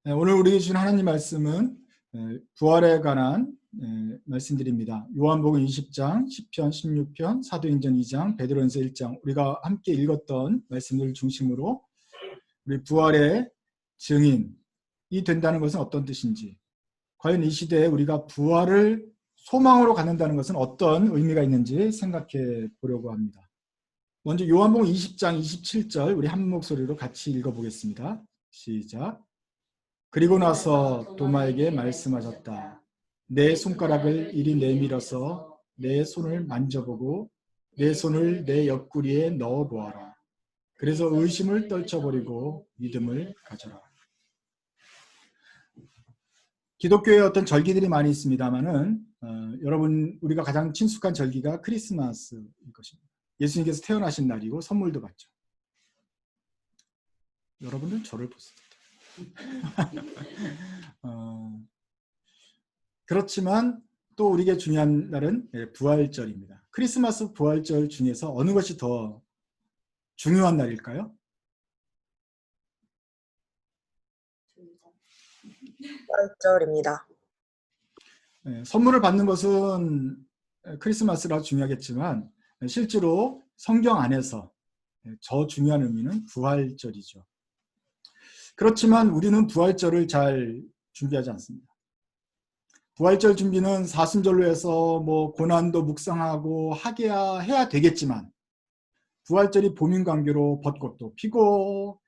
오늘 우리에게 주신 하나님 말씀은 부활에 관한 말씀드립니다. 요한복음 20장, 10편, 16편, 사도행전 2장, 베드로전서 1장 우리가 함께 읽었던 말씀들을 중심으로 우리 부활의 증인이 된다는 것은 어떤 뜻인지, 과연 이 시대에 우리가 부활을 소망으로 갖는다는 것은 어떤 의미가 있는지 생각해 보려고 합니다. 먼저 요한복음 20장 27절 우리 한 목소리로 같이 읽어보겠습니다. 시작. 그리고 나서 도마에게 말씀하셨다. 내 손가락을 이리 내밀어서 내 손을 만져보고 내 손을 내 옆구리에 넣어보아라. 그래서 의심을 떨쳐버리고 믿음을 가져라. 기독교에 어떤 절기들이 많이 있습니다만은 여러분 우리가 가장 친숙한 절기가 크리스마스일 것입니다. 예수님께서 태어나신 날이고 선물도 받죠. 여러분들 저를 보세요. 그렇지만 또 우리에게 중요한 날은 부활절입니다. 크리스마스 부활절 중에서 어느 것이 더 중요한 날일까요? 부활절입니다. 선물을 받는 것은 크리스마스라 중요하겠지만 실제로 성경 안에서 더 중요한 의미는 부활절이죠. 그렇지만 우리는 부활절을 잘 준비하지 않습니다. 부활절 준비는 사순절로 해서 고난도 묵상하고 해야 되겠지만 부활절이 봄인관계로 벚꽃도 피고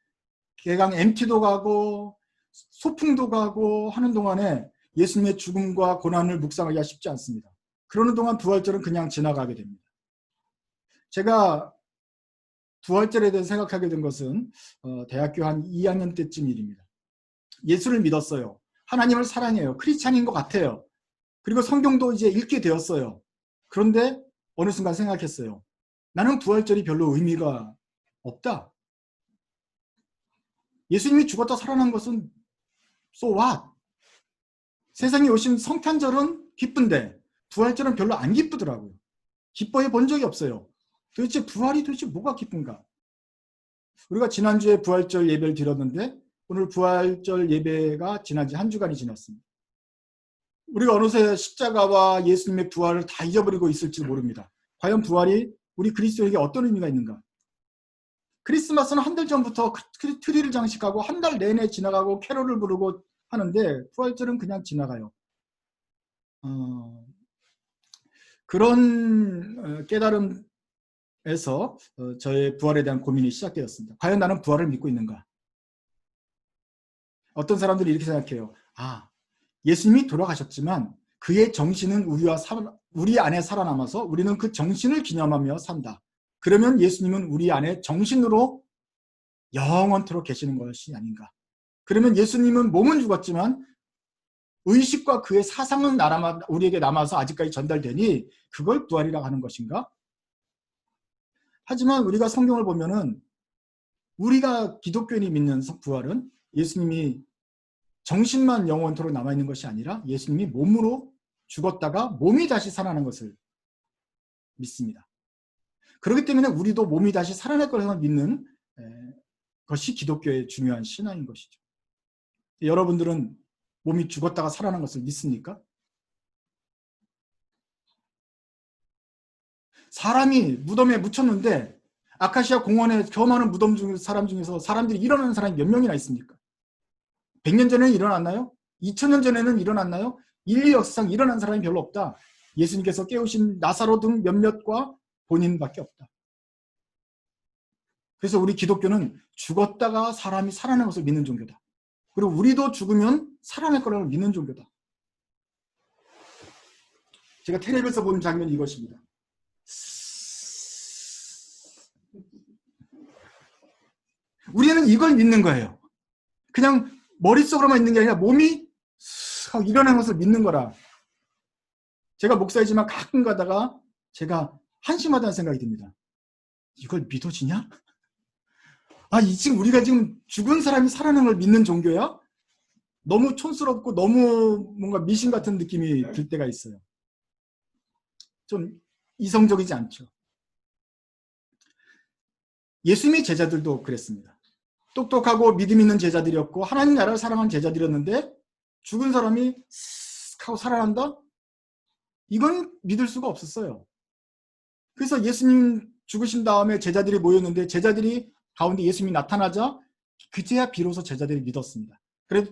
개강 MT도 가고 소풍도 가고 하는 동안에 예수님의 죽음과 고난을 묵상하기가 쉽지 않습니다. 그러는 동안 부활절은 그냥 지나가게 됩니다. 제가 부활절에 대해서 생각하게 된 것은 대학교 한 2학년 때쯤 일입니다. 예수를 믿었어요. 하나님을 사랑해요. 크리스찬인 것 같아요. 그리고 성경도 이제 읽게 되었어요. 그런데 어느 순간 생각했어요. 나는 부활절이 별로 의미가 없다. 예수님이 죽었다 살아난 것은 so what? 세상에 오신 성탄절은 기쁜데 부활절은 별로 안 기쁘더라고요. 기뻐해 본 적이 없어요. 도대체 부활이 도대체 뭐가 기쁜가? 우리가 지난주에 부활절 예배를 드렸는데 오늘 부활절 예배가 지난 지 한 주간이 지났습니다. 우리가 어느새 십자가와 예수님의 부활을 다 잊어버리고 있을지 모릅니다. 과연 부활이 우리 그리스도에게 어떤 의미가 있는가? 크리스마스는 한 달 전부터 트리를 장식하고 한 달 내내 지나가고 캐롤을 부르고 하는데 부활절은 그냥 지나가요. 그런 깨달음에서 저의 부활에 대한 고민이 시작되었습니다. 과연 나는 부활을 믿고 있는가? 어떤 사람들이 이렇게 생각해요. 예수님이 돌아가셨지만 그의 정신은 우리 안에 살아남아서 우리는 그 정신을 기념하며 산다. 그러면 예수님은 우리 안에 정신으로 영원토록 계시는 것이 아닌가. 그러면 예수님은 몸은 죽었지만 의식과 그의 사상은 우리에게 남아서 아직까지 전달되니 그걸 부활이라고 하는 것인가? 하지만 우리가 성경을 보면은 우리가 기독교인이 믿는 부활은 예수님이 정신만 영원토록 남아있는 것이 아니라 예수님이 몸으로 죽었다가 몸이 다시 살아난 것을 믿습니다. 그렇기 때문에 우리도 몸이 다시 살아날 것을 믿는 것이 기독교의 중요한 신앙인 것이죠. 여러분들은 몸이 죽었다가 살아난 것을 믿습니까? 사람이 무덤에 묻혔는데 아카시아 공원에 경험하는 무덤 중 사람 중에서 사람들이 일어나는 사람이 몇 명이나 있습니까? 100년 전에는 일어났나요? 2000년 전에는 일어났나요? 인류 역사상 일어난 사람이 별로 없다. 예수님께서 깨우신 나사로 등 몇몇과 본인밖에 없다. 그래서 우리 기독교는 죽었다가 사람이 살아난 것을 믿는 종교다. 그리고 우리도 죽으면 살아날 거라고 믿는 종교다. 제가 텔레비에서 본 장면이 이것입니다. 우리는 이걸 믿는 거예요. 그냥 머릿속으로만 있는 게 아니라 몸이 일어나는 것을 믿는 거라. 제가 목사이지만 가끔 가다가 제가 한심하다는 생각이 듭니다. 이걸 믿어지냐? 지금 우리가 지금 죽은 사람이 살아나는 걸 믿는 종교야? 너무 촌스럽고 너무 뭔가 미신 같은 느낌이 들 때가 있어요. 좀 이성적이지 않죠. 예수님의 제자들도 그랬습니다. 똑똑하고 믿음 있는 제자들이었고 하나님 나라를 사랑하는 제자들이었는데 죽은 사람이 쓱 하고 살아난다? 이건 믿을 수가 없었어요. 그래서 예수님 죽으신 다음에 제자들이 모였는데 제자들이 가운데 예수님이 나타나자 그제야 비로소 제자들이 믿었습니다. 그래도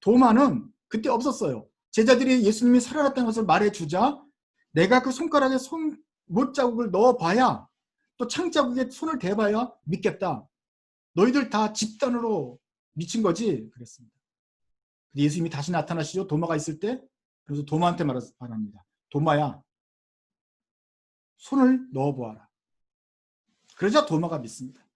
도마는 그때 없었어요. 제자들이 예수님이 살아났다는 것을 말해주자 내가 그 손가락에 못자국을 넣어봐야 또 창자국에 손을 대봐야 믿겠다. 너희들 다 집단으로 미친 거지? 그랬습니다. 예수님이 다시 나타나시죠. 도마가 있을 때. 그래서 도마한테 말합니다. 도마야, 손을 넣어보아라. 그러자 도마가 믿습니다.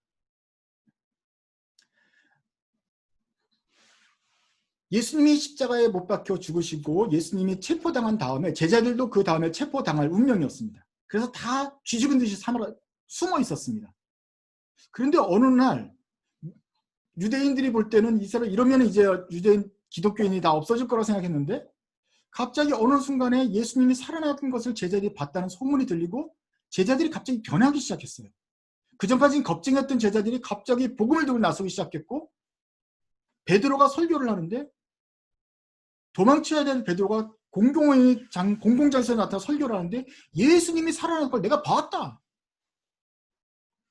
예수님이 십자가에 못 박혀 죽으시고 예수님이 체포당한 다음에 제자들도 그 다음에 체포당할 운명이었습니다. 그래서 다 쥐죽은 듯이 숨어 있었습니다. 그런데 어느 날 유대인들이 볼 때는 이 사람 이러면 이제 유대인 기독교인이 다 없어질 거라고 생각했는데 갑자기 어느 순간에 예수님이 살아났던 것을 제자들이 봤다는 소문이 들리고 제자들이 갑자기 변하기 시작했어요. 그전까지는 겁쟁했던 제자들이 갑자기 복음을 들고 나서기 시작했고 베드로가 설교를 하는데 도망쳐야 될 베드로가 공공장소에 나타나 설교를 하는데 예수님이 살아난 걸 내가 봤다.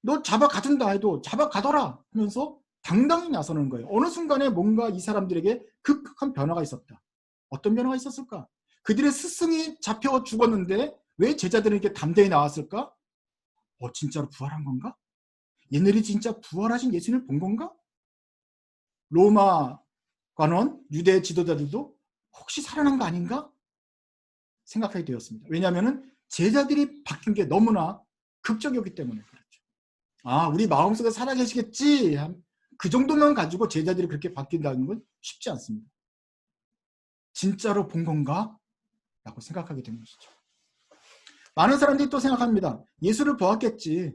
너 잡아가둔다 해도 잡아가더라 하면서 당당히 나서는 거예요. 어느 순간에 뭔가 이 사람들에게 급격한 변화가 있었다. 어떤 변화가 있었을까? 그들의 스승이 잡혀 죽었는데 왜 제자들은 이렇게 담대히 나왔을까? 진짜로 부활한 건가? 얘네들이 진짜 부활하신 예수님을 본 건가? 로마 관원, 유대 지도자들도 혹시 살아난 거 아닌가? 생각하게 되었습니다. 왜냐하면 제자들이 바뀐 게 너무나 극적이었기 때문에 그렇죠. 우리 마음속에 살아계시겠지. 그 정도만 가지고 제자들이 그렇게 바뀐다는 건 쉽지 않습니다. 진짜로 본 건가? 라고 생각하게 된 것이죠. 많은 사람들이 또 생각합니다. 예수를 보았겠지.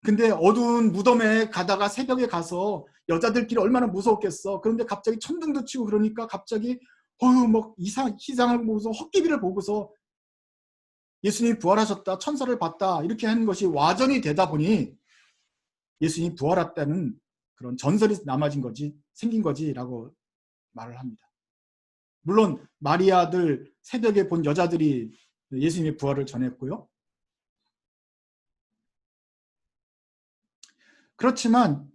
근데 어두운 무덤에 가다가 새벽에 가서 여자들끼리 얼마나 무서웠겠어. 그런데 갑자기 천둥도 치고 그러니까 갑자기 희상을 보고서 헛기비를 보고서 예수님이 부활하셨다, 천사를 봤다 이렇게 하는 것이 와전이 되다 보니 예수님이 부활했다는 그런 전설이 생긴 거지라고 말을 합니다. 물론 마리아들 새벽에 본 여자들이 예수님의 부활을 전했고요. 그렇지만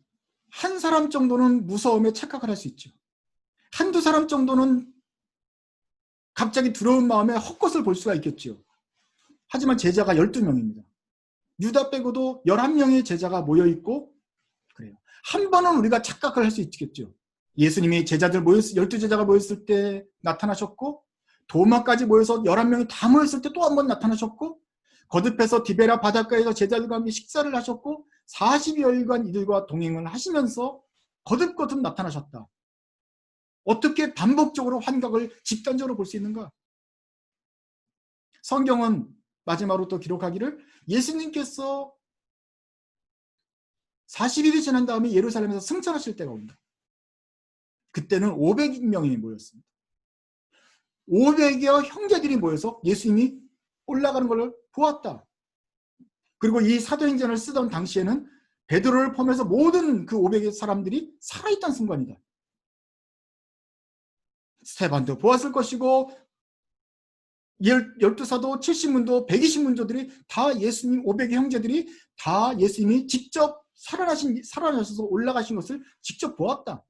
한 사람 정도는 무서움에 착각을 할 수 있죠. 한두 사람 정도는 갑자기 두려운 마음에 헛것을 볼 수가 있겠죠. 하지만 제자가 12명입니다. 유다 빼고도 11명의 제자가 모여있고 그래요. 한 번은 우리가 착각을 할 수 있겠죠. 예수님이 12제자가 모였을 때 나타나셨고 도마까지 모여서 11명이 다 모였을 때 또 한 번 나타나셨고 거듭해서 디베라 바닷가에서 제자들과 함께 식사를 하셨고 40여일간 이들과 동행을 하시면서 거듭거듭 나타나셨다. 어떻게 반복적으로 환각을 집단적으로 볼 수 있는가? 성경은 마지막으로 또 기록하기를 예수님께서 40일이 지난 다음에 예루살렘에서 승천하실 때가 온다. 그때는 500명이 모였습니다. 500여 형제들이 모여서 예수님이 올라가는 걸 보았다. 그리고 이 사도행전을 쓰던 당시에는 베드로를 포함해서 모든 그 500의 사람들이 살아있던 순간이다. 스테반도 보았을 것이고 12사도, 70문도, 120문도들이 다 예수님 500의 형제들이 다 예수님이 직접 살아나셔서 올라가신 것을 직접 보았다.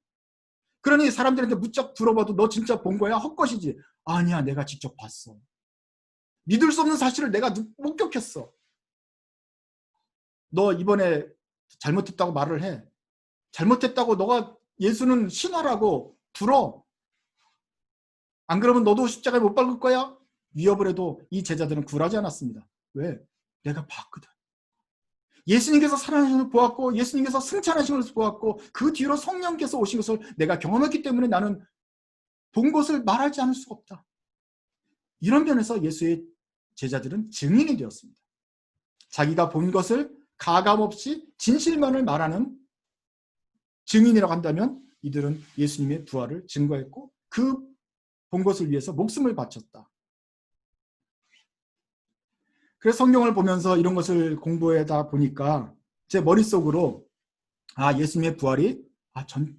그러니 사람들한테 무척 들어봐도 너 진짜 본 거야? 헛것이지. 아니야, 내가 직접 봤어. 믿을 수 없는 사실을 내가 목격했어. 너 이번에 잘못했다고 말을 해. 잘못했다고 너가 예수는 신화라고 불어. 안 그러면 너도 십자가에 못 박을 거야? 위협을 해도 이 제자들은 굴하지 않았습니다. 왜? 내가 봤거든. 예수님께서 살아나신 것을 보았고 예수님께서 승천하신 것을 보았고 그 뒤로 성령께서 오신 것을 내가 경험했기 때문에 나는 본 것을 말하지 않을 수가 없다. 이런 면에서 예수의 제자들은 증인이 되었습니다. 자기가 본 것을 가감없이 진실만을 말하는 증인이라고 한다면 이들은 예수님의 부활을 증거했고 그 본 것을 위해서 목숨을 바쳤다. 그래서 성경을 보면서 이런 것을 공부하다 보니까 제 머릿속으로 예수님의 부활이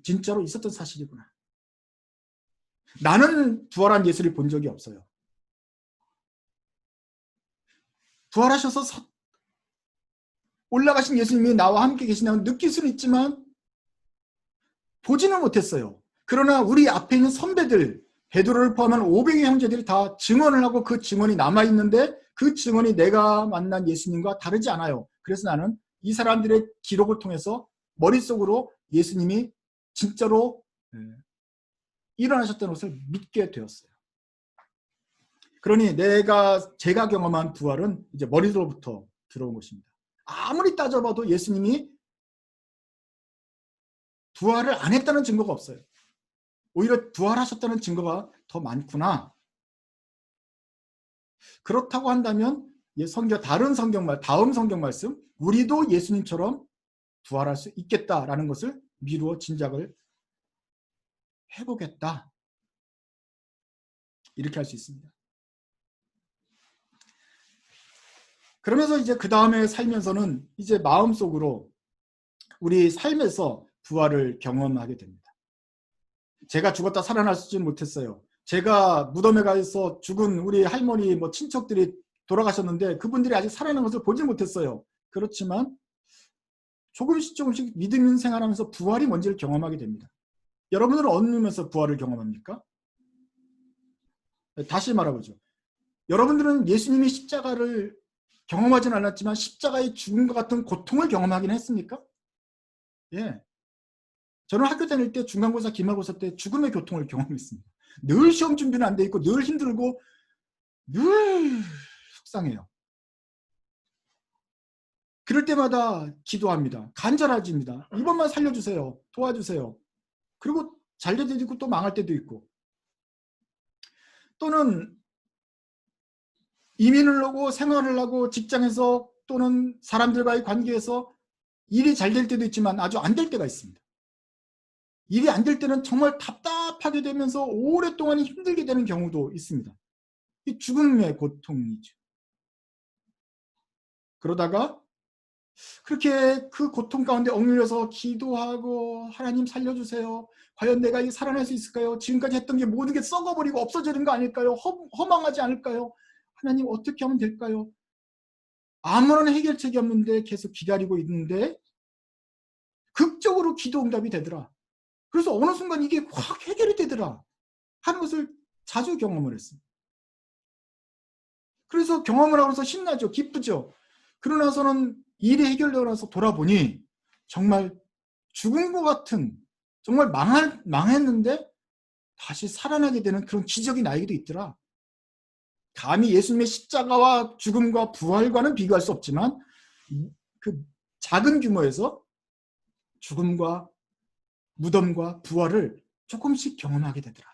진짜로 있었던 사실이구나. 나는 부활한 예수를 본 적이 없어요. 부활하셔서 올라가신 예수님이 나와 함께 계시다고 느낄 수는 있지만 보지는 못했어요. 그러나 우리 앞에 있는 선배들, 베드로를 포함한 500의 형제들이 다 증언을 하고 그 증언이 남아있는데 그 증언이 내가 만난 예수님과 다르지 않아요. 그래서 나는 이 사람들의 기록을 통해서 머릿속으로 예수님이 진짜로 일어나셨다는 것을 믿게 되었어요. 그러니 제가 경험한 부활은 이제 머리로부터 들어온 것입니다. 아무리 따져봐도 예수님이 부활을 안 했다는 증거가 없어요. 오히려 부활하셨다는 증거가 더 많구나. 그렇다고 한다면 다음 성경 말씀 우리도 예수님처럼 부활할 수 있겠다라는 것을 미루어 짐작을 해보겠다. 이렇게 할 수 있습니다. 그러면서 이제 그 다음에 살면서는 이제 마음속으로 우리 삶에서 부활을 경험하게 됩니다. 제가 죽었다 살아나지는 못했어요. 제가 무덤에 가서 죽은 우리 할머니 친척들이 돌아가셨는데 그분들이 아직 살아난 것을 보지 못했어요. 그렇지만 조금씩 믿음 있는 생활하면서 부활이 뭔지를 경험하게 됩니다. 여러분들은 어느 면에서 부활을 경험합니까? 다시 말해보죠. 여러분들은 예수님이 십자가를 경험하지는 않았지만 십자가의 죽음과 같은 고통을 경험하긴 했습니까? 예. 저는 학교 다닐 때 중간고사, 기말고사 때 죽음의 고통을 경험했습니다. 늘 시험 준비는 안 돼 있고 늘 힘들고 늘 속상해요. 그럴 때마다 기도합니다. 간절해집니다. 이번만 살려주세요. 도와주세요. 그리고 잘 될 때도 있고 또 망할 때도 있고. 또는 이민을 하고 생활을 하고 직장에서 또는 사람들과의 관계에서 일이 잘 될 때도 있지만 아주 안 될 때가 있습니다. 일이 안 될 때는 정말 답답하게 되면서 오랫동안 힘들게 되는 경우도 있습니다. 이 죽음의 고통이죠. 그러다가 그렇게 그 고통 가운데 억눌려서 기도하고 하나님 살려주세요. 과연 내가 이 살아날 수 있을까요? 지금까지 했던 게 모든 게 썩어버리고 없어지는 거 아닐까요? 허망하지 않을까요? 하나님 어떻게 하면 될까요? 아무런 해결책이 없는데 계속 기다리고 있는데 극적으로 기도 응답이 되더라. 그래서 어느 순간 이게 확 해결이 되더라 하는 것을 자주 경험을 했습니다. 그래서 경험을 하면서 신나죠. 기쁘죠. 그러나서는 일이 해결되고 나서 돌아보니 정말 죽은 것 같은 정말 망했는데 다시 살아나게 되는 그런 기적이 나에게도 있더라. 감히 예수님의 십자가와 죽음과 부활과는 비교할 수 없지만 그 작은 규모에서 죽음과 무덤과 부활을 조금씩 경험하게 되더라.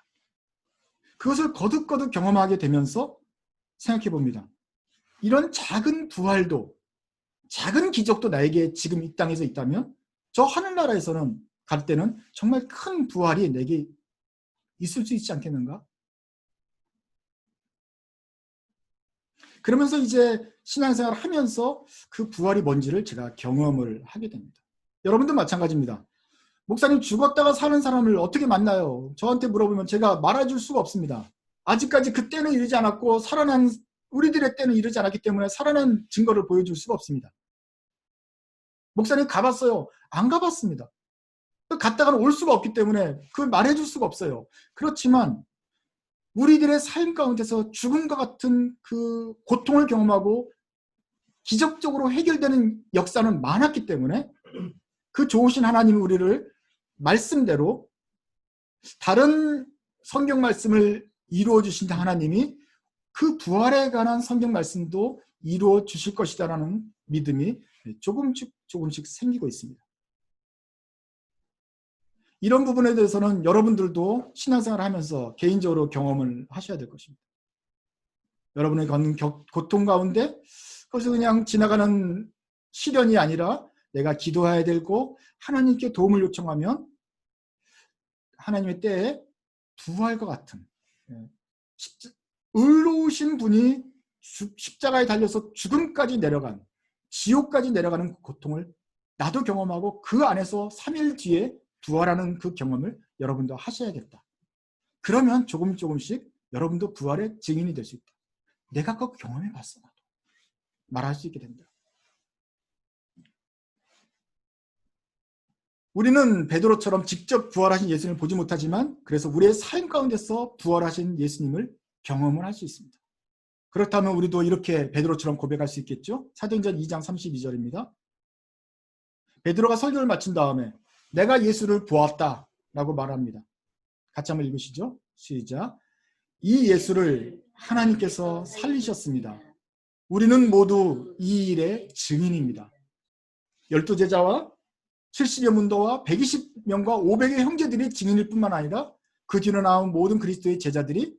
그것을 거듭거듭 경험하게 되면서 생각해 봅니다. 이런 작은 부활도 작은 기적도 나에게 지금 이 땅에서 있다면 저 하늘나라에서는 갈 때는 정말 큰 부활이 내게 있을 수 있지 않겠는가? 그러면서 이제 신앙생활을 하면서 그 부활이 뭔지를 제가 경험을 하게 됩니다. 여러분도 마찬가지입니다. 목사님 죽었다가 사는 사람을 어떻게 만나요? 저한테 물어보면 제가 말해줄 수가 없습니다. 아직까지 그 때는 이르지 않았고 살아난 우리들의 때는 이르지 않았기 때문에 살아난 증거를 보여줄 수가 없습니다. 목사님 가봤어요? 안 가봤습니다. 갔다가는 올 수가 없기 때문에 그걸 말해줄 수가 없어요. 그렇지만 우리들의 삶 가운데서 죽음과 같은 그 고통을 경험하고 기적적으로 해결되는 역사는 많았기 때문에 그 좋으신 하나님이 우리를 말씀대로 다른 성경 말씀을 이루어 주신 하나님이 그 부활에 관한 성경 말씀도 이루어 주실 것이다라는 믿음이 조금씩 생기고 있습니다. 이런 부분에 대해서는 여러분들도 신앙생활을 하면서 개인적으로 경험을 하셔야 될 것입니다. 여러분의 겪는 고통 가운데 그것이 그냥 지나가는 시련이 아니라 내가 기도해야 되고 하나님께 도움을 요청하면 하나님의 때에 부활과 같은 의로우신 분이 십자가에 달려서 죽음까지 내려간 지옥까지 내려가는 고통을 나도 경험하고 그 안에서 3일 뒤에 부활하는 그 경험을 여러분도 하셔야겠다. 그러면 조금씩 여러분도 부활의 증인이 될 수 있다. 내가 그거 경험해 봤어. 나도. 말할 수 있게 된다. 우리는 베드로처럼 직접 부활하신 예수님을 보지 못하지만 그래서 우리의 삶 가운데서 부활하신 예수님을 경험을 할 수 있습니다. 그렇다면 우리도 이렇게 베드로처럼 고백할 수 있겠죠? 사도행전 2장 32절입니다. 베드로가 설교를 마친 다음에 내가 예수를 보았다 라고 말합니다. 같이 한번 읽으시죠. 시작. 이 예수를 하나님께서 살리셨습니다. 우리는 모두 이 일의 증인입니다. 12제자와 70여 문도와 120명과 500의 형제들이 증인일 뿐만 아니라 그 뒤로 나온 모든 그리스도의 제자들이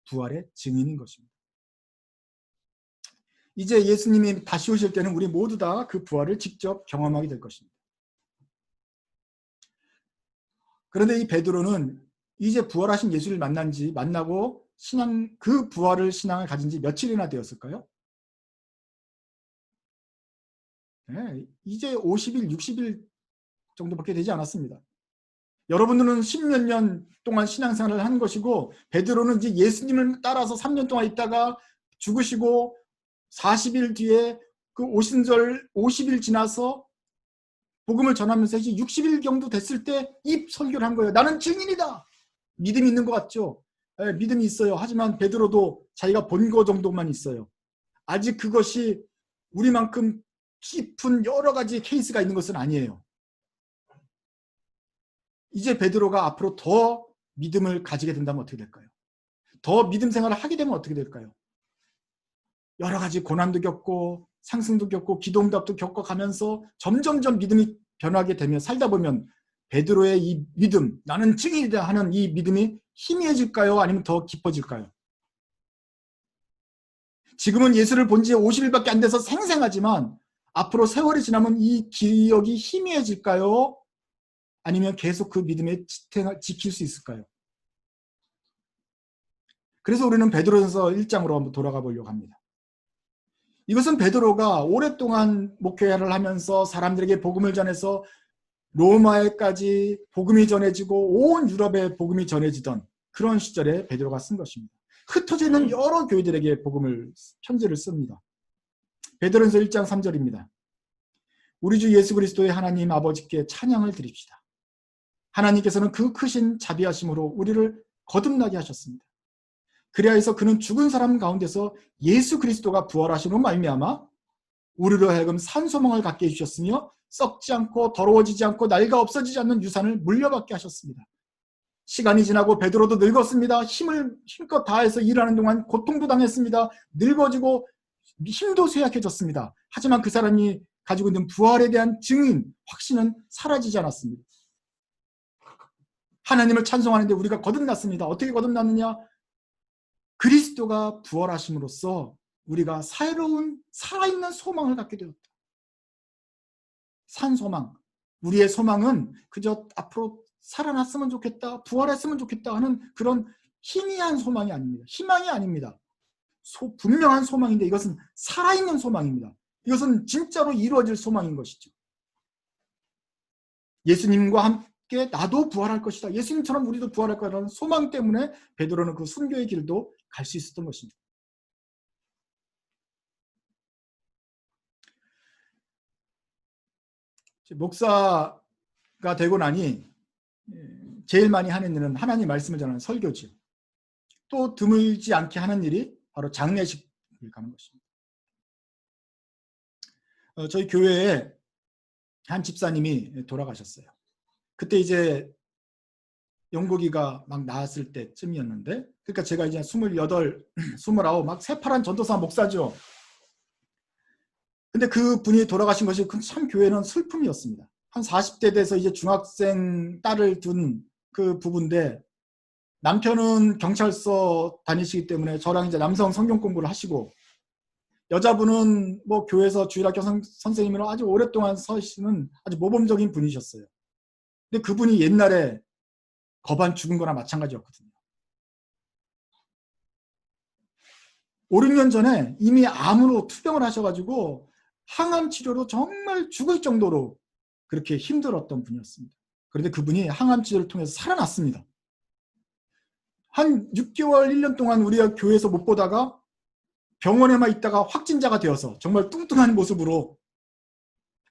부활의 증인인 것입니다. 이제 예수님이 다시 오실 때는 우리 모두 다 그 부활을 직접 경험하게 될 것입니다. 그런데 이 베드로는 이제 부활하신 예수를 만나고 그 부활을 신앙을 가진 지 며칠이나 되었을까요? 네, 이제 50일, 60일 정도밖에 되지 않았습니다. 여러분들은 10몇 년 동안 신앙생활을 한 것이고 베드로는 이제 예수님을 따라서 3년 동안 있다가 죽으시고 40일 뒤에 그 오신절 50일 지나서 복음을 전하면서 이제 60일 정도 됐을 때 이 설교를 한 거예요. 나는 증인이다. 믿음이 있는 것 같죠? 네, 믿음이 있어요. 하지만 베드로도 자기가 본 거 정도만 있어요. 아직 그것이 우리만큼 깊은 여러 가지 케이스가 있는 것은 아니에요. 이제 베드로가 앞으로 더 믿음을 가지게 된다면 어떻게 될까요? 더 믿음 생활을 하게 되면 어떻게 될까요? 여러 가지 고난도 겪고 상승도 겪고 기도응답도 겪어가면서 점점점 믿음이 변하게 되면 살다 보면 베드로의 이 믿음, 나는 증인이다 하는 이 믿음이 희미해질까요? 아니면 더 깊어질까요? 지금은 예수를 본 지 50일밖에 안 돼서 생생하지만 앞으로 세월이 지나면 이 기억이 희미해질까요? 아니면 계속 그 믿음에 지킬 수 있을까요? 그래서 우리는 베드로전서 1장으로 한번 돌아가 보려고 합니다. 이것은 베드로가 오랫동안 목회를 하면서 사람들에게 복음을 전해서 로마에까지 복음이 전해지고 온 유럽에 복음이 전해지던 그런 시절에 베드로가 쓴 것입니다. 흩어져 있는 여러 교회들에게 편지를 씁니다. 베드로전서 1장 3절입니다. 우리 주 예수 그리스도의 하나님 아버지께 찬양을 드립시다. 하나님께서는 그 크신 자비하심으로 우리를 거듭나게 하셨습니다. 그리하여서 그는 죽은 사람 가운데서 예수 그리스도가 부활하심으로 말미암아 우리로 하여금 산 소망을 갖게 해주셨으며 썩지 않고 더러워지지 않고 낡아 없어지지 않는 유산을 물려받게 하셨습니다. 시간이 지나고 베드로도 늙었습니다. 힘껏 다해서 일하는 동안 고통도 당했습니다. 늙어지고 힘도 쇠약해졌습니다. 하지만 그 사람이 가지고 있는 부활에 대한 증인, 확신은 사라지지 않았습니다. 하나님을 찬송하는데 우리가 거듭났습니다. 어떻게 거듭났느냐? 그리스도가 부활하심으로써 우리가 새로운 살아있는 소망을 갖게 되었다. 산 소망. 우리의 소망은 그저 앞으로 살아났으면 좋겠다, 부활했으면 좋겠다 하는 그런 희미한 소망이 아닙니다. 희망이 아닙니다. 분명한 소망인데 이것은 살아있는 소망입니다. 이것은 진짜로 이루어질 소망인 것이죠. 예수님과 함께 나도 부활할 것이다. 예수님처럼 우리도 부활할 거라는 소망 때문에 베드로는 그 순교의 길도 갈 수 있었던 것입니다. 목사가 되고 나니 제일 많이 하는 일은 하나님 말씀을 전하는 설교지요. 또 드물지 않게 하는 일이 바로 장례식을 가는 것입니다. 저희 교회에 한 집사님이 돌아가셨어요. 그때 이제 영국이가 막 나왔을 때쯤이었는데, 그러니까 제가 이제 28, 29 막 새파란 전도사 목사죠. 근데 그 분이 돌아가신 것이 참 교회는 슬픔이었습니다. 한 40대 돼서 이제 중학생 딸을 둔 그 부부인데 남편은 경찰서 다니시기 때문에 저랑 이제 남성 성경 공부를 하시고 여자분은 뭐 교회에서 주일학교 선생님으로 아주 오랫동안 서시는 아주 모범적인 분이셨어요. 근데 그분이 옛날에 거반 죽은 거나 마찬가지였거든요. 5, 6년 전에 이미 암으로 투병을 하셔가지고 항암 치료로 정말 죽을 정도로 그렇게 힘들었던 분이었습니다. 그런데 그분이 항암 치료를 통해서 살아났습니다. 한 6개월, 1년 동안 우리가 교회에서 못 보다가 병원에만 있다가 확진자가 되어서 정말 뚱뚱한 모습으로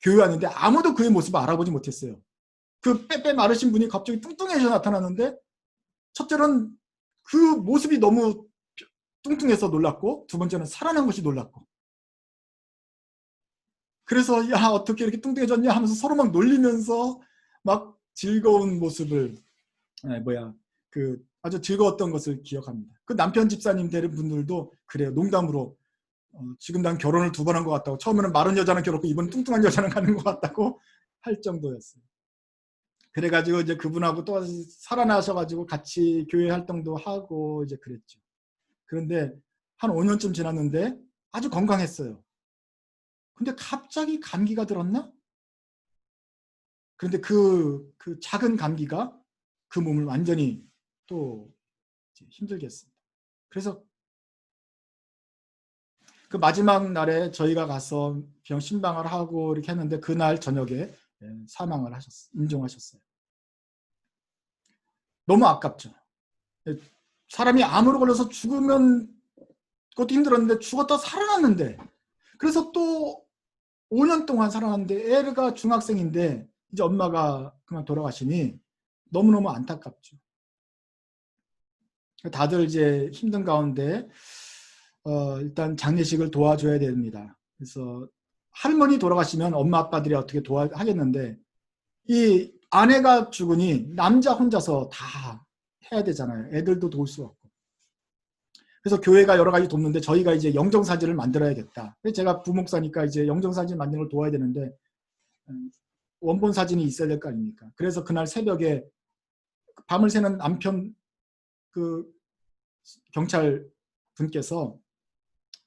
교회 왔는데 아무도 그의 모습을 알아보지 못했어요. 그 빼빼 마르신 분이 갑자기 뚱뚱해져 나타나는데 첫째는 그 모습이 너무 뚱뚱해서 놀랐고 두 번째는 살아난 것이 놀랐고 그래서 야 어떻게 이렇게 뚱뚱해졌냐 하면서 서로 막 놀리면서 막 즐거운 모습을 아주 즐거웠던 것을 기억합니다. 그 남편 집사님 되는 분들도 그래요. 농담으로 지금 난 결혼을 2번 한 것 같다고 처음에는 마른 여자는 결혼했고 이번 뚱뚱한 여자는 가는 것 같다고 할 정도였어요. 그래가지고 이제 그분하고 또 살아나셔가지고 같이 교회 활동도 하고 이제 그랬죠. 그런데 한 5년쯤 지났는데 아주 건강했어요. 근데 갑자기 감기가 들었나? 그런데 그 작은 감기가 그 몸을 완전히 또 힘들게 했습니다. 그래서 그 마지막 날에 저희가 가서 병 신방을 하고 이렇게 했는데 그날 저녁에 사망을 임종하셨어요. 너무 아깝죠. 사람이 암으로 걸려서 죽으면 그것도 힘들었는데 죽었다 살아났는데 그래서 또 5년 동안 살아났는데 애가 중학생인데 이제 엄마가 그만 돌아가시니 너무너무 안타깝죠. 다들 이제 힘든 가운데 일단 장례식을 도와줘야 됩니다. 그래서 할머니 돌아가시면 엄마 아빠들이 어떻게 하겠는데 이 아내가 죽으니 남자 혼자서 다 해야 되잖아요. 애들도 도울 수 없고. 그래서 교회가 여러 가지 돕는데 저희가 이제 영정사진을 만들어야겠다. 제가 부목사니까 이제 영정사진 만드는 걸 도와야 되는데 원본 사진이 있어야 될 거 아닙니까? 그래서 그날 새벽에 밤을 새는 남편 그 경찰 분께서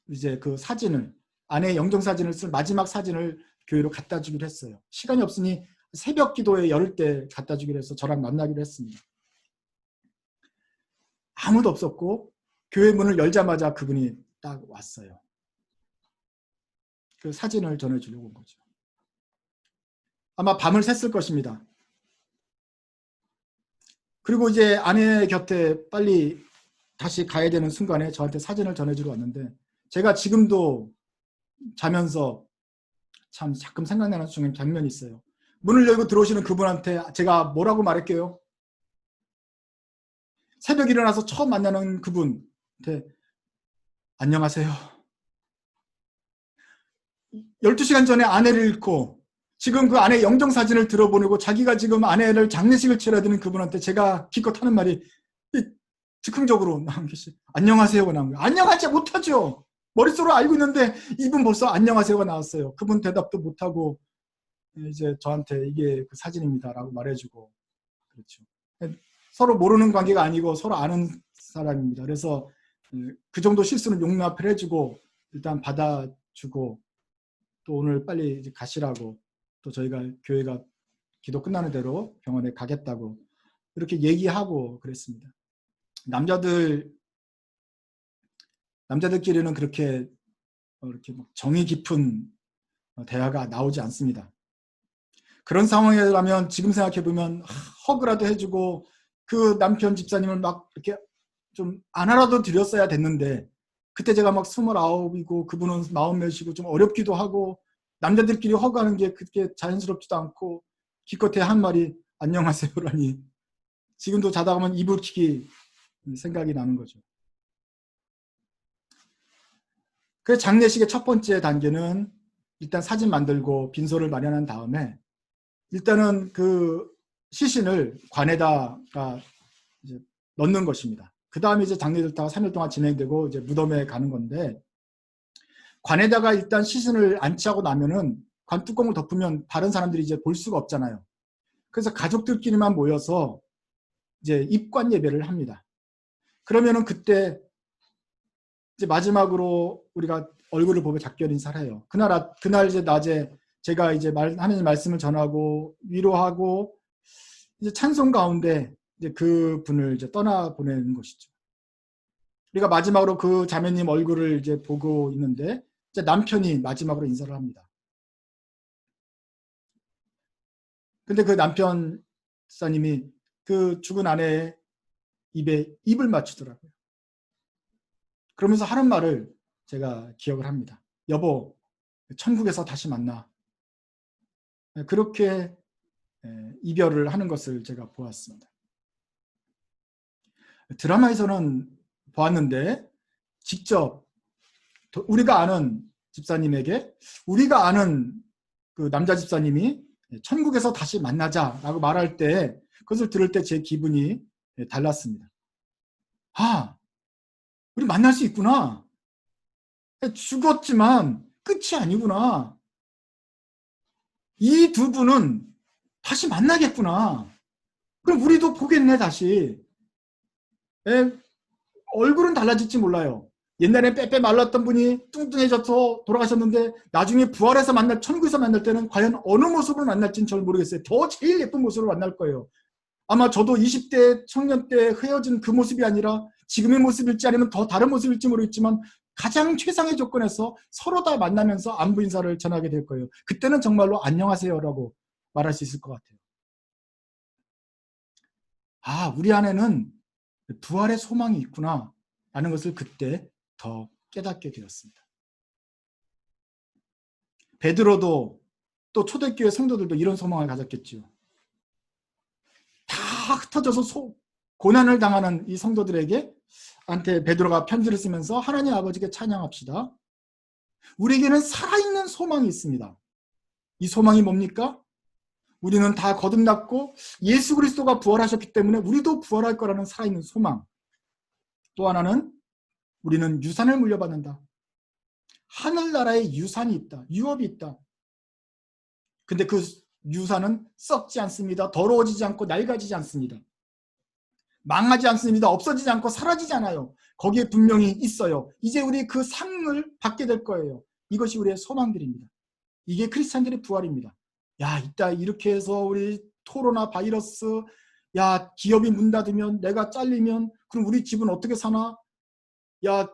이제 그 사진을 아내의 영정사진을 쓸 마지막 사진을 교회로 갖다 주기로 했어요. 시간이 없으니 새벽 기도에 열을 때 갖다 주기로 해서 저랑 만나기로 했습니다. 아무도 없었고 교회 문을 열자마자 그분이 딱 왔어요. 그 사진을 전해주려고 온 거죠. 아마 밤을 샜을 것입니다. 그리고 이제 아내 곁에 빨리 다시 가야 되는 순간에 저한테 사진을 전해주러 왔는데 제가 지금도 자면서 참 가끔 생각나는 중에 장면이 있어요. 문을 열고 들어오시는 그분한테 제가 뭐라고 말할게요? 새벽 일어나서 처음 만나는 그분한테 안녕하세요. 12시간 전에 아내를 잃고 지금 그 아내의 영정사진을 들어보내고 자기가 지금 아내를 장례식을 치러야 되는 그분한테 제가 기껏 하는 말이 즉흥적으로 나온 것이 안녕하세요가 나온 거예요. 안녕하지 못하죠. 머릿속으로 알고 있는데 이분 벌써 안녕하세요가 나왔어요. 그분 대답도 못하고 이제 저한테 이게 그 사진입니다라고 말해주고 그렇죠. 서로 모르는 관계가 아니고 서로 아는 사람입니다. 그래서 그 정도 실수는 용납을 해주고 일단 받아주고 또 오늘 빨리 이제 가시라고 또 저희가 교회가 기도 끝나는 대로 병원에 가겠다고 이렇게 얘기하고 그랬습니다. 남자들끼리는 그렇게 이렇게 정이 깊은 대화가 나오지 않습니다. 그런 상황이라면 지금 생각해 보면 허그라도 해주고 그 남편 집사님을 막 이렇게 좀 안아라도 드렸어야 됐는데 그때 제가 막 29이고 그분은 40몇이고 좀 어렵기도 하고 남자들끼리 허그하는 게 그렇게 자연스럽지도 않고 기껏해 한 말이 안녕하세요라니 지금도 자다 보면 이불킥이 생각이 나는 거죠. 그래서 장례식의 첫 번째 단계는 일단 사진 만들고 빈소를 마련한 다음에 일단은 그 시신을 관에다가 이제 넣는 것입니다. 그 다음에 이제 장례를 다가 3일 동안 진행되고 이제 무덤에 가는 건데 관에다가 일단 시신을 안치하고 나면은 관 뚜껑을 덮으면 다른 사람들이 이제 볼 수가 없잖아요. 그래서 가족들끼리만 모여서 이제 입관 예배를 합니다. 그러면은 그때 이제 마지막으로 우리가 얼굴을 보며 작별 인사를 해요. 그날 이제 낮에 제가 이제 하나님 말씀을 전하고 위로하고 이제 찬송 가운데 이제 그 분을 이제 떠나 보내는 것이죠. 우리가 마지막으로 그 자매님 얼굴을 이제 보고 있는데 이제 남편이 마지막으로 인사를 합니다. 근데 그 남편 집사님이 그 죽은 아내의 입에 입을 맞추더라고요. 그러면서 하는 말을 제가 기억을 합니다. 여보, 천국에서 다시 만나. 그렇게 이별을 하는 것을 제가 보았습니다. 드라마에서는 보았는데 직접 우리가 아는 집사님에게 우리가 아는 그 남자 집사님이 천국에서 다시 만나자라고 말할 때 그것을 들을 때 제 기분이 달랐습니다. 아, 우리 만날 수 있구나. 죽었지만 끝이 아니구나. 이 두 분은 다시 만나겠구나. 그럼 우리도 보겠네, 다시. 얼굴은 달라질지 몰라요. 옛날에 빼빼 말랐던 분이 뚱뚱해져서 돌아가셨는데 나중에 부활해서 천국에서 만날 때는 과연 어느 모습으로 만날지는 잘 모르겠어요. 더 제일 예쁜 모습으로 만날 거예요. 아마 저도 20대 청년 때 헤어진 그 모습이 아니라 지금의 모습일지 아니면 더 다른 모습일지 모르겠지만 가장 최상의 조건에서 서로 다 만나면서 안부 인사를 전하게 될 거예요. 그때는 정말로 안녕하세요라고 말할 수 있을 것 같아요. 아, 우리 안에는 부활의 소망이 있구나 라는 것을 그때 더 깨닫게 되었습니다. 베드로도 또 초대교회 성도들도 이런 소망을 가졌겠지요. 다 흩어져서 고난을 당하는 이 성도들에게 한테 베드로가 편지를 쓰면서 하나님 아버지께 찬양합시다. 우리에게는 살아있는 소망이 있습니다. 이 소망이 뭡니까? 우리는 다 거듭났고 예수 그리스도가 부활하셨기 때문에 우리도 부활할 거라는 살아있는 소망. 또 하나는 우리는 유산을 물려받는다. 하늘나라에 유산이 있다. 유업이 있다. 근데 그 유산은 썩지 않습니다. 더러워지지 않고 낡아지지 않습니다. 망하지 않습니다. 없어지지 않고 사라지지 않아요. 거기에 분명히 있어요. 이제 우리 그 상을 받게 될 거예요. 이것이 우리의 소망들입니다. 이게 크리스찬들의 부활입니다. 야, 이따 이렇게 해서 우리 코로나 바이러스, 야, 기업이 문 닫으면, 내가 잘리면, 그럼 우리 집은 어떻게 사나? 야,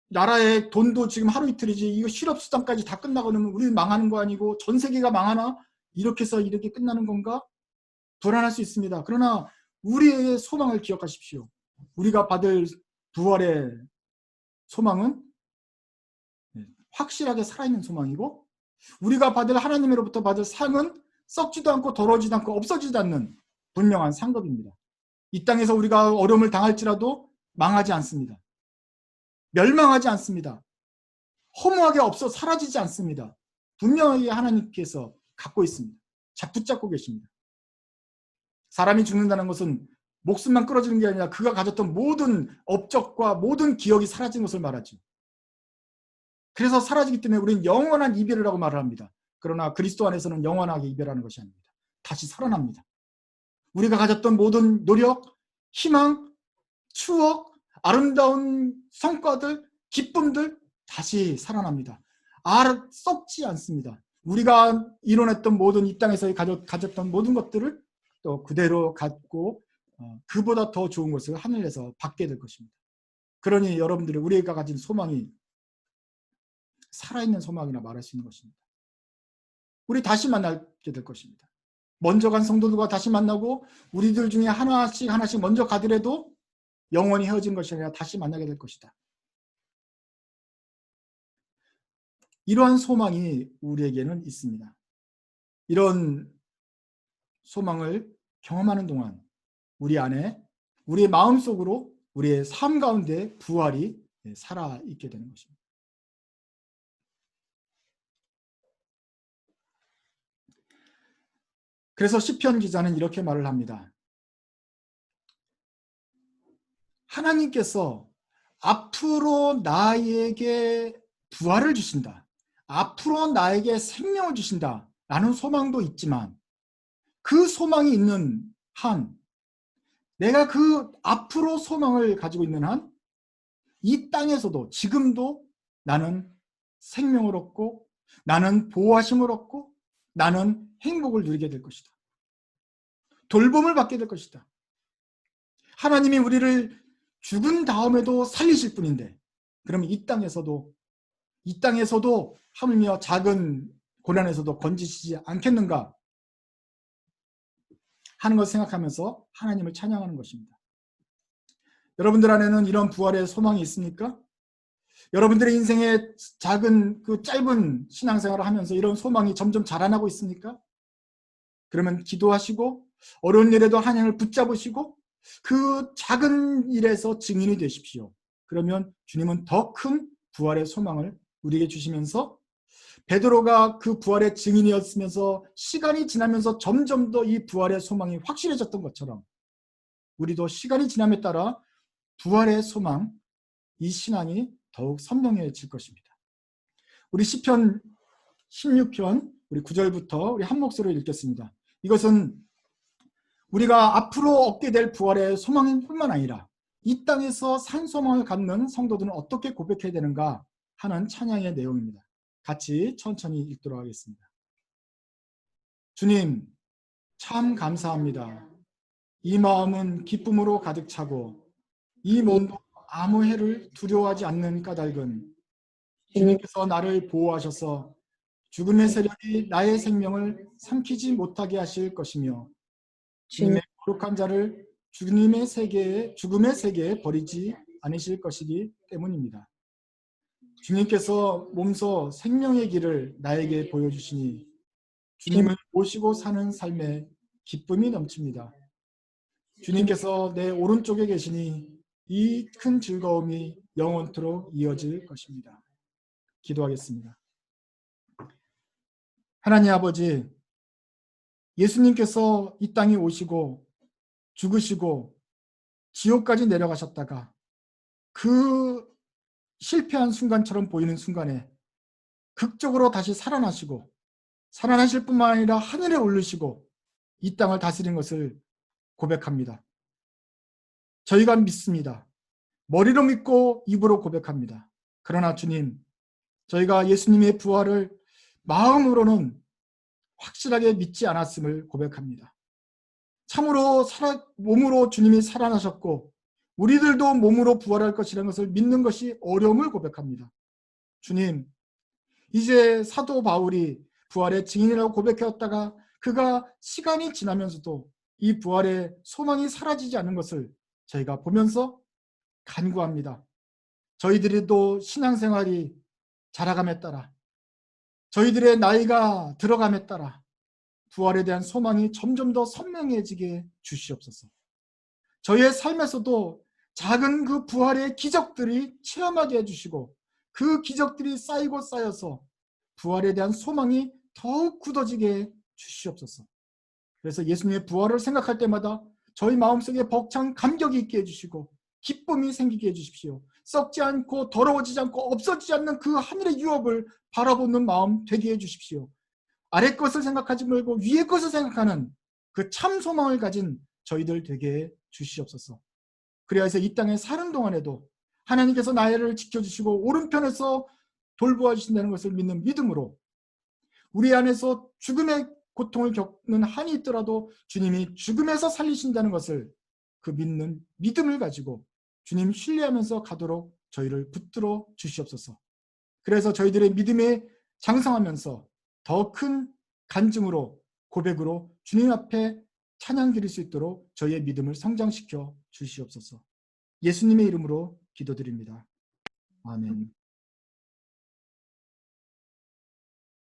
나라의 돈도 지금 하루 이틀이지, 이거 실업수당까지 다 끝나고 나면 우리 망하는 거 아니고 전 세계가 망하나? 이렇게 해서 이렇게 끝나는 건가? 불안할 수 있습니다. 그러나 우리의 소망을 기억하십시오. 우리가 받을 부활의 소망은 확실하게 살아있는 소망이고, 우리가 받을 하나님으로부터 받을 상은 썩지도 않고 더러워지도 않고 없어지지 않는 분명한 상급입니다. 이 땅에서 우리가 어려움을 당할지라도 망하지 않습니다. 멸망하지 않습니다. 허무하게 없어 사라지지 않습니다. 분명하게 하나님께서 갖고 있습니다. 붙잡고 계십니다. 사람이 죽는다는 것은 목숨만 끊어지는 게 아니라 그가 가졌던 모든 업적과 모든 기억이 사라진 것을 말하죠. 그래서 사라지기 때문에 우리는 영원한 이별이라고 말을 합니다. 그러나 그리스도 안에서는 영원하게 이별하는 것이 아닙니다. 다시 살아납니다. 우리가 가졌던 모든 노력, 희망, 추억, 아름다운 성과들, 기쁨들 다시 살아납니다. 썩지 않습니다. 우리가 이뤄냈던 모든 이 땅에서 가졌던 모든 것들을 또 그대로 갖고 그보다 더 좋은 것을 하늘에서 받게 될 것입니다. 그러니 여러분들이 우리가 가진 소망이 살아있는 소망이라 말할 수 있는 것입니다. 우리 다시 만나게 될 것입니다. 먼저 간 성도들과 다시 만나고 우리들 중에 하나씩 먼저 가더라도 영원히 헤어진 것이 아니라 다시 만나게 될 것이다. 이러한 소망이 우리에게는 있습니다. 이런 소망을 경험하는 동안 우리 안에 우리의 마음속으로 우리의 삶 가운데 부활이 살아있게 되는 것입니다. 그래서 시편 기자는 이렇게 말을 합니다. 하나님께서 앞으로 나에게 부활을 주신다. 앞으로 나에게 생명을 주신다. 라는 소망도 있지만 그 소망이 있는 한, 내가 그 앞으로 소망을 가지고 있는 한, 이 땅에서도 지금도 나는 생명을 얻고 나는 보호하심을 얻고 나는 행복을 누리게 될 것이다. 돌봄을 받게 될 것이다. 하나님이 우리를 죽은 다음에도 살리실 분인데 그러면 이 땅에서도 하물며 작은 고난에서도 건지시지 않겠는가? 하는 것을 생각하면서 하나님을 찬양하는 것입니다. 여러분들 안에는 이런 부활의 소망이 있습니까? 여러분들의 인생에 작은 그 짧은 신앙생활을 하면서 이런 소망이 점점 자라나고 있습니까? 그러면 기도하시고 어려운 일에도 하나님을 붙잡으시고 그 작은 일에서 증인이 되십시오. 그러면 주님은 더 큰 부활의 소망을 우리에게 주시면서 베드로가 그 부활의 증인이었으면서 시간이 지나면서 점점 더 이 부활의 소망이 확실해졌던 것처럼 우리도 시간이 지남에 따라 부활의 소망, 이 신앙이 더욱 선명해질 것입니다. 우리 시편 16편 우리 9절부터 우리 한 목소리로 읽겠습니다. 이것은 우리가 앞으로 얻게 될 부활의 소망뿐만 아니라 이 땅에서 산 소망을 갖는 성도들은 어떻게 고백해야 되는가 하는 찬양의 내용입니다. 같이 천천히 읽도록 하겠습니다. 주님, 참 감사합니다. 이 마음은 기쁨으로 가득 차고 이 몸도 아무 해를 두려워하지 않는 까닭은 주님께서 나를 보호하셔서 죽음의 세력이 나의 생명을 삼키지 못하게 하실 것이며 주님의 거룩한 자를 죽음의 세계에 버리지 않으실 것이기 때문입니다. 주님께서 몸소 생명의 길을 나에게 보여주시니 주님을 모시고 사는 삶에 기쁨이 넘칩니다. 주님께서 내 오른쪽에 계시니 이 큰 즐거움이 영원토록 이어질 것입니다. 기도하겠습니다. 하나님 아버지, 예수님께서 이 땅에 오시고 죽으시고 지옥까지 내려가셨다가 그 실패한 순간처럼 보이는 순간에 극적으로 다시 살아나시고 살아나실 뿐만 아니라 하늘에 오르시고 이 땅을 다스린 것을 고백합니다. 저희가 믿습니다. 머리로 믿고 입으로 고백합니다. 그러나 주님, 저희가 예수님의 부활을 마음으로는 확실하게 믿지 않았음을 고백합니다. 참으로 몸으로 주님이 살아나셨고 우리들도 몸으로 부활할 것이라는 것을 믿는 것이 어려움을 고백합니다. 주님, 이제 사도 바울이 부활의 증인이라고 고백해왔다가 그가 시간이 지나면서도 이 부활의 소망이 사라지지 않는 것을 저희가 보면서 간구합니다. 저희들도 신앙생활이 자라감에 따라 저희들의 나이가 들어감에 따라 부활에 대한 소망이 점점 더 선명해지게 주시옵소서. 저희의 삶에서도 작은 그 부활의 기적들이 체험하게 해주시고 그 기적들이 쌓이고 쌓여서 부활에 대한 소망이 더욱 굳어지게 주시옵소서. 그래서 예수님의 부활을 생각할 때마다 저희 마음속에 벅찬 감격이 있게 해주시고 기쁨이 생기게 해주십시오. 썩지 않고 더러워지지 않고 없어지지 않는 그 하늘의 유업을 바라보는 마음 되게 해주십시오. 아래 것을 생각하지 말고 위에 것을 생각하는 그 참 소망을 가진 저희들 되게 주시옵소서. 그래서 이 땅에 사는 동안에도 하나님께서 나를 지켜주시고 오른편에서 돌보아 주신다는 것을 믿는 믿음으로 우리 안에서 죽음의 고통을 겪는 한이 있더라도 주님이 죽음에서 살리신다는 것을 그 믿는 믿음을 가지고 주님 신뢰하면서 가도록 저희를 붙들어 주시옵소서. 그래서 저희들의 믿음에 장성하면서 더 큰 간증으로 고백으로 주님 앞에 찬양 드릴 수 있도록 저희의 믿음을 성장시켜 주시옵소서. 예수님의 이름으로 기도드립니다. 아멘.